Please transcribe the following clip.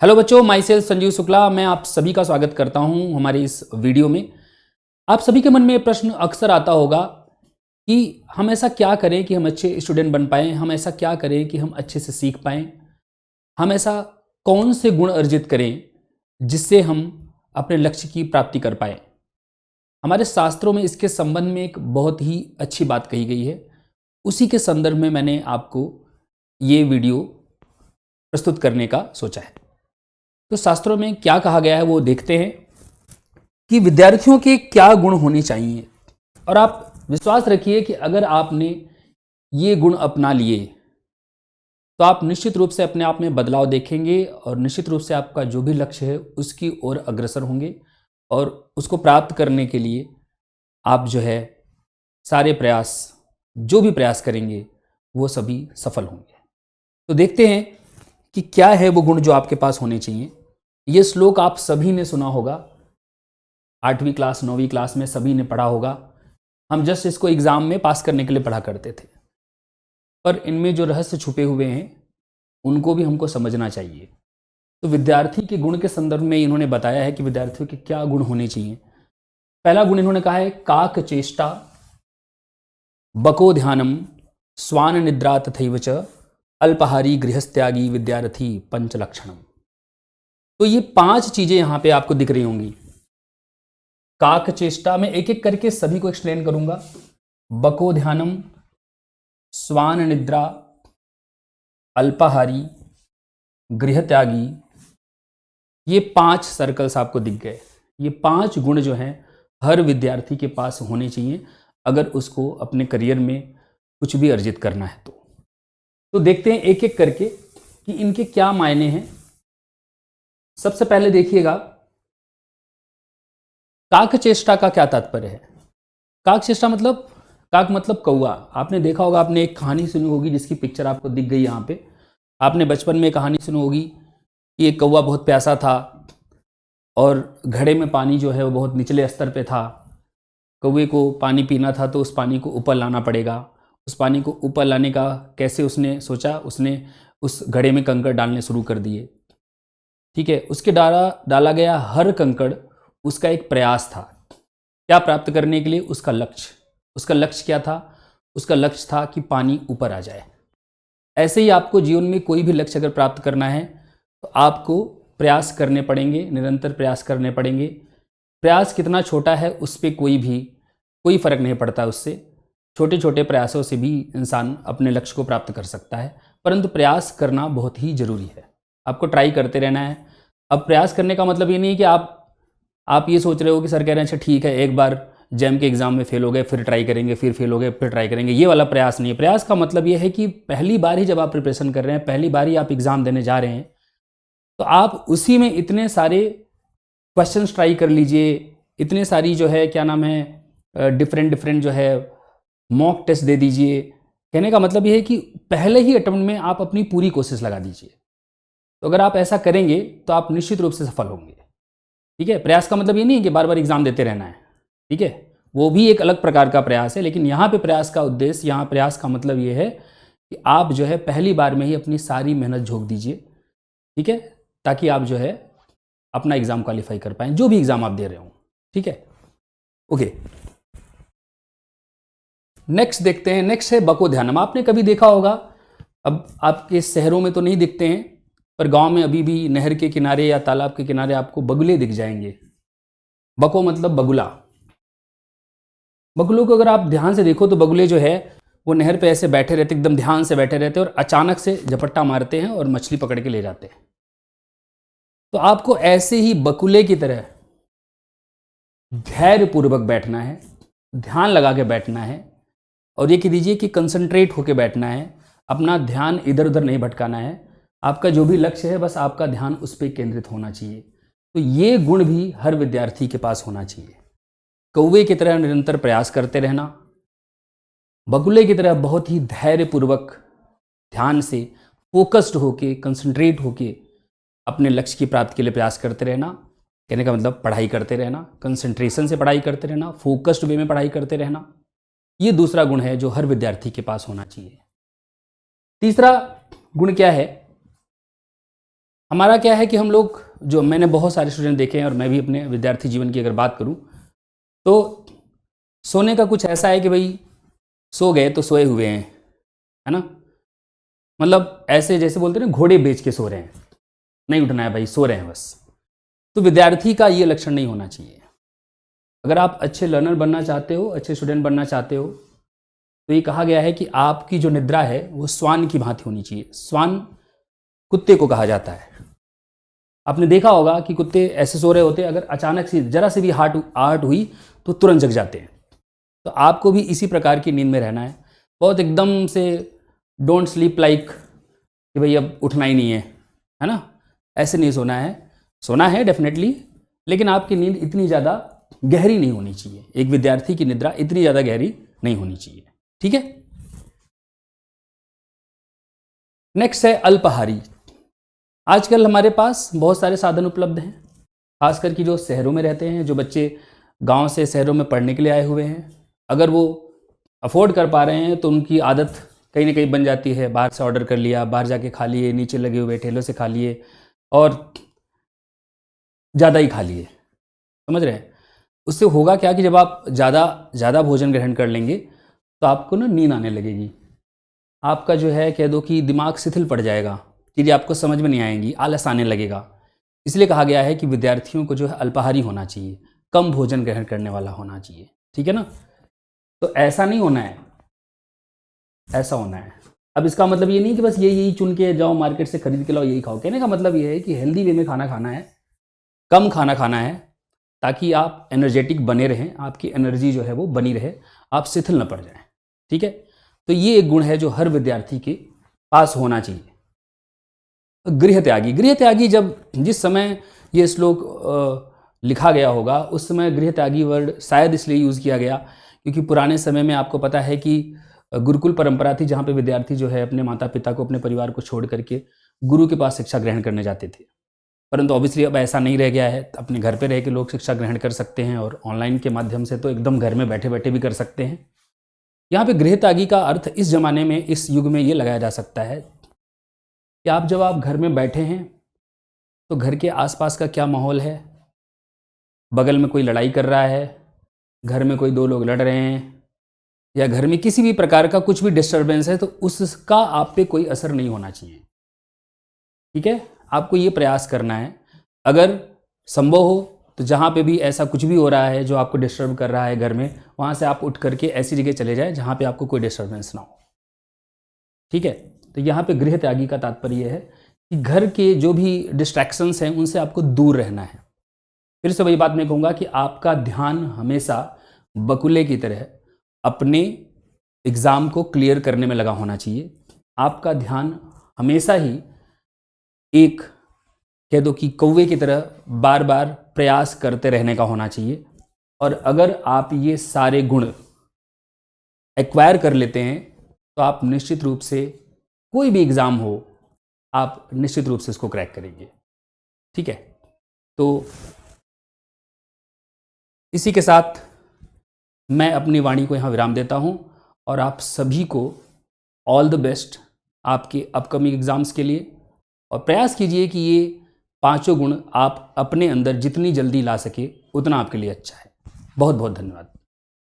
Hello बच्चों, my self Sanjeev Shukla. मैं आप सभी का स्वागत करता हूं हमारे इस वीडियो में। आप सभी के मन में प्रश्न अक्सर आता होगा कि हम ऐसा क्या करें कि हम अच्छे स्टूडेंट बन पाएं, हम ऐसा क्या करें कि हम अच्छे से सीख पाएं, हम ऐसा कौन से गुण अर्जित करें जिससे हम अपने लक्ष्य की प्राप्ति कर पाएं। हमारे शास्त्रों में इसके संबंध में एक बहुत ही अच्छी बात कही गई है। उसी के संदर्भ में मैंने आपको ये वीडियो प्रस्तुत करने का सोचा है। तो शास्त्रों में क्या कहा गया है वो देखते हैं कि विद्यार्थियों के क्या गुण होने चाहिए। और आप विश्वास रखिए कि अगर आपने ये गुण अपना लिए तो आप निश्चित रूप से अपने आप में बदलाव देखेंगे और निश्चित रूप से आपका जो भी लक्ष्य है उसकी ओर अग्रसर होंगे और उसको प्राप्त करने के लिए आप जो है सारे प्रयास, जो भी प्रयास करेंगे वो सभी सफल होंगे। तो देखते हैं कि क्या है वो गुण जो आपके पास होने चाहिए। ये श्लोक आप सभी ने सुना होगा, 8वीं क्लास 9वीं क्लास में सभी ने पढ़ा होगा। हम जस्ट इसको एग्जाम में पास करने के लिए पढ़ा करते थे, पर इनमें जो रहस्य छुपे हुए हैं उनको भी हमको समझना चाहिए। तो विद्यार्थी के गुण के संदर्भ में इन्होंने बताया है कि विद्यार्थियों के क्या गुण होने चाहिए। पहला गुण इन्होंने कहा है काक चेष्टा, बको ध्यानम, स्वान निद्रा तथैव च, अल्पहारी गृहस्त्यागी विद्यार्थी पंचलक्षणम। तो ये 5 चीजें यहां पे आपको दिख रही होंगी। काक चेष्टा में एक एक करके सभी को एक्सप्लेन करूंगा। बको ध्यानम, स्वान निद्रा, अल्पाहारी, गृह त्यागी, ये 5 सर्कल्स आपको दिख गए। ये 5 गुण जो हैं हर विद्यार्थी के पास होने चाहिए अगर उसको अपने करियर में कुछ भी अर्जित करना है। तो देखते हैं एक एक करके कि इनके क्या मायने हैं। सबसे पहले देखिएगा, काक चेष्टा का क्या तात्पर्य है। काक चेष्टा मतलब, काक मतलब कौवा। आपने देखा होगा, आपने एक कहानी सुनी होगी जिसकी पिक्चर आपको दिख गई यहाँ पे। आपने बचपन में कहानी सुनी होगी कि एक कौवा बहुत प्यासा था और घड़े में पानी जो है वो बहुत निचले स्तर पे था। कौवे को पानी पीना था तो उस पानी को ऊपर लाना पड़ेगा। उस पानी को ऊपर लाने का कैसे उसने सोचा, उसने उस घड़े में कंकड़ डालने शुरू कर दिए। ठीक है, उसके डाला गया हर कंकड़ उसका एक प्रयास था। क्या प्राप्त करने के लिए? उसका लक्ष्य। उसका लक्ष्य क्या था? उसका लक्ष्य था कि पानी ऊपर आ जाए। ऐसे ही आपको जीवन में कोई भी लक्ष्य अगर प्राप्त करना है तो आपको प्रयास करने पड़ेंगे, निरंतर प्रयास करने पड़ेंगे। प्रयास कितना छोटा है उस पर कोई फर्क नहीं पड़ता। उससे छोटे छोटे प्रयासों से भी इंसान अपने लक्ष्य को प्राप्त कर सकता है, परंतु प्रयास करना बहुत ही जरूरी है। आपको ट्राई करते रहना है। अब प्रयास करने का मतलब ये नहीं है कि आप ये सोच रहे हो कि सर कह रहे हैं अच्छा ठीक है, एक बार जैम के एग्जाम में फेल हो गए फिर ट्राई करेंगे, फिर फेल हो गए फिर ट्राई करेंगे। ये वाला प्रयास नहीं है। प्रयास का मतलब ये है कि पहली बार ही जब आप प्रिपरेशन कर रहे हैं, पहली बार ही आप एग्जाम देने जा रहे हैं, तो आप उसी में इतने सारे क्वेश्चंस ट्राई कर लीजिए। इतने सारी जो है क्या नाम है डिफरेंट जो है मॉक टेस्ट दे दीजिए। कहने का मतलब ये है कि पहले ही अटेम्प्ट में आप अपनी पूरी कोशिश लगा दीजिए। तो अगर आप ऐसा करेंगे तो आप निश्चित रूप से सफल होंगे। ठीक है, प्रयास का मतलब ये नहीं है कि बार बार एग्जाम देते रहना है। ठीक है, वो भी एक अलग प्रकार का प्रयास है, लेकिन यहाँ पे प्रयास का उद्देश्य, यहाँ प्रयास का मतलब ये है कि आप जो है पहली बार में ही अपनी सारी मेहनत झोंक दीजिए। ठीक है, ताकि आप जो है अपना एग्जाम क्वालिफाई कर पाएं, जो भी एग्जाम आप दे रहे हो। ठीक है, ओके। नेक्स्ट देखते हैं। नेक्स्ट है बको ध्यानम। आपने कभी देखा होगा, अब आपके शहरों में तो नहीं दिखते हैं, पर गांव में अभी भी नहर के किनारे या तालाब के किनारे आपको बगुले दिख जाएंगे। बको मतलब बगुला। बगुलों को अगर आप ध्यान से देखो तो बगुले जो है वो नहर पे ऐसे बैठे रहते, एकदम ध्यान से बैठे रहते और अचानक से झपट्टा मारते हैं और मछली पकड़ के ले जाते हैं। तो आपको ऐसे ही बकुले की तरह धैर्यपूर्वक बैठना है, ध्यान लगा के बैठना है और ये कह दीजिए कि कंसंट्रेट होके बैठना है। अपना ध्यान इधर उधर नहीं भटकाना है। आपका जो भी लक्ष्य है बस आपका ध्यान उस पर केंद्रित होना चाहिए। तो ये गुण भी हर विद्यार्थी के पास होना चाहिए। कौवे की तरह निरंतर प्रयास करते रहना, बगुले की तरह बहुत ही धैर्यपूर्वक ध्यान से फोकस्ड होके, कंसंट्रेट होके अपने लक्ष्य की प्राप्ति के लिए प्रयास करते रहना। कहने का मतलब पढ़ाई करते रहना, कंसंट्रेशन से पढ़ाई करते रहना, फोकस्ड वे में पढ़ाई करते रहना। ये दूसरा गुण है जो हर विद्यार्थी के पास होना चाहिए। तीसरा गुण क्या है? हमारा क्या है कि हम लोग, जो मैंने बहुत सारे स्टूडेंट देखे हैं और मैं भी अपने विद्यार्थी जीवन की अगर बात करूं, तो सोने का कुछ ऐसा है कि भाई सो गए तो सोए हुए हैं, है ना। मतलब ऐसे जैसे बोलते हैं ना, घोड़े बेच के सो रहे हैं, नहीं उठना है भाई, सो रहे हैं बस। तो विद्यार्थी का ये लक्षण नहीं होना चाहिए। अगर आप अच्छे लर्नर बनना चाहते हो, अच्छे स्टूडेंट बनना चाहते हो, तो ये कहा गया है कि आपकी जो निद्रा है वो श्वान की भांति होनी चाहिए। श्वान कुत्ते को कहा जाता है। आपने देखा होगा कि कुत्ते ऐसे सो रहे होते हैं, अगर अचानक से जरा से भी आहट हुई तो तुरंत जग जाते हैं। तो आपको भी इसी प्रकार की नींद में रहना है। बहुत एकदम से डोंट स्लीप लाइक कि भाई अब उठना ही नहीं है ना, ऐसे नहीं सोना है। सोना है डेफिनेटली, लेकिन आपकी नींद इतनी ज़्यादा गहरी नहीं होनी चाहिए। एक विद्यार्थी की निद्रा इतनी ज़्यादा गहरी नहीं होनी चाहिए, ठीक है। नेक्स्ट है अल्पाहारी। आजकल हमारे पास बहुत सारे साधन उपलब्ध हैं, खासकर कि जो शहरों में रहते हैं, जो बच्चे गांव से शहरों में पढ़ने के लिए आए हुए हैं, अगर वो अफोर्ड कर पा रहे हैं तो उनकी आदत कहीं ना कहीं बन जाती है। बाहर से ऑर्डर कर लिया, बाहर जाके खा लिए, नीचे लगे हुए ठेलों से खा लिए और ज़्यादा ही खा लिए, समझ रहे हैं। उससे होगा क्या कि जब आप ज़्यादा भोजन ग्रहण कर लेंगे तो आपको ना नींद आने लगेगी। आपका जो है कह दो कि दिमाग शिथिल पड़ जाएगा, चीज़ें आपको समझ में नहीं आएंगी, आलस आने लगेगा। इसलिए कहा गया है कि विद्यार्थियों को जो है अल्पाहारी होना चाहिए, कम भोजन ग्रहण करने वाला होना चाहिए, ठीक है ना। तो ऐसा नहीं होना है, ऐसा होना है। अब इसका मतलब ये नहीं कि बस यही चुन के जाओ, मार्केट से खरीद के लाओ, यही खाओ। कहने का मतलब ये है कि हेल्दी वे में खाना खाना है, कम खाना खाना है, ताकि आप एनर्जेटिक बने रहें, आपकी एनर्जी जो है वो बनी रहे, आप शिथिल न पड़ जाएं, ठीक है। तो ये एक गुण है जो हर विद्यार्थी के पास होना चाहिए। गृह त्यागी, गृह त्यागी, जब जिस समय ये श्लोक लिखा गया होगा उस समय गृह त्यागी वर्ड शायद इसलिए यूज़ किया गया क्योंकि पुराने समय में आपको पता है कि गुरुकुल परंपरा थी, जहाँ पे विद्यार्थी जो है अपने माता पिता को, अपने परिवार को छोड़ करके गुरु के पास शिक्षा ग्रहण करने जाते थे। परंतु ऑब्वियसली अब ऐसा नहीं रह गया है। अपने घर पे रह के लोग शिक्षा ग्रहण कर सकते हैं और ऑनलाइन के माध्यम से तो एकदम घर में बैठे बैठे भी कर सकते हैं। यहाँ पे गृह त्यागी का अर्थ इस जमाने में, इस युग में ये लगाया जा सकता है कि जब आप घर में बैठे हैं तो घर के आसपास का क्या माहौल है, बगल में कोई लड़ाई कर रहा है, घर में कोई दो लोग लड़ रहे हैं, या घर में किसी भी प्रकार का कुछ भी डिस्टर्बेंस है, तो उसका आप पे कोई असर नहीं होना चाहिए, ठीक है। आपको ये प्रयास करना है, अगर संभव हो तो जहाँ पे भी ऐसा कुछ भी हो रहा है जो आपको डिस्टर्ब कर रहा है घर में, वहाँ से आप उठ करके ऐसी जगह चले जाए जहाँ पे आपको कोई डिस्टर्बेंस ना हो, ठीक है। तो यहाँ पे गृह त्यागी का तात्पर्य है कि घर के जो भी डिस्ट्रैक्शंस हैं उनसे आपको दूर रहना है। फिर से वही बात मैं कहूँगा कि आपका ध्यान हमेशा बकुले की तरह अपने एग्ज़ाम को क्लियर करने में लगा होना चाहिए। आपका ध्यान हमेशा ही एक कह दो कि कौवे की तरह बार बार प्रयास करते रहने का होना चाहिए। और अगर आप ये सारे गुण एक्वायर कर लेते हैं तो आप निश्चित रूप से कोई भी एग्ज़ाम हो, आप निश्चित रूप से इसको क्रैक करेंगे, ठीक है। तो इसी के साथ मैं अपनी वाणी को यहाँ विराम देता हूँ और आप सभी को ऑल द बेस्ट आपके अपकमिंग एग्ज़ाम्स के लिए। और प्रयास कीजिए कि ये पांचों गुण आप अपने अंदर जितनी जल्दी ला सके उतना आपके लिए अच्छा है। बहुत बहुत धन्यवाद।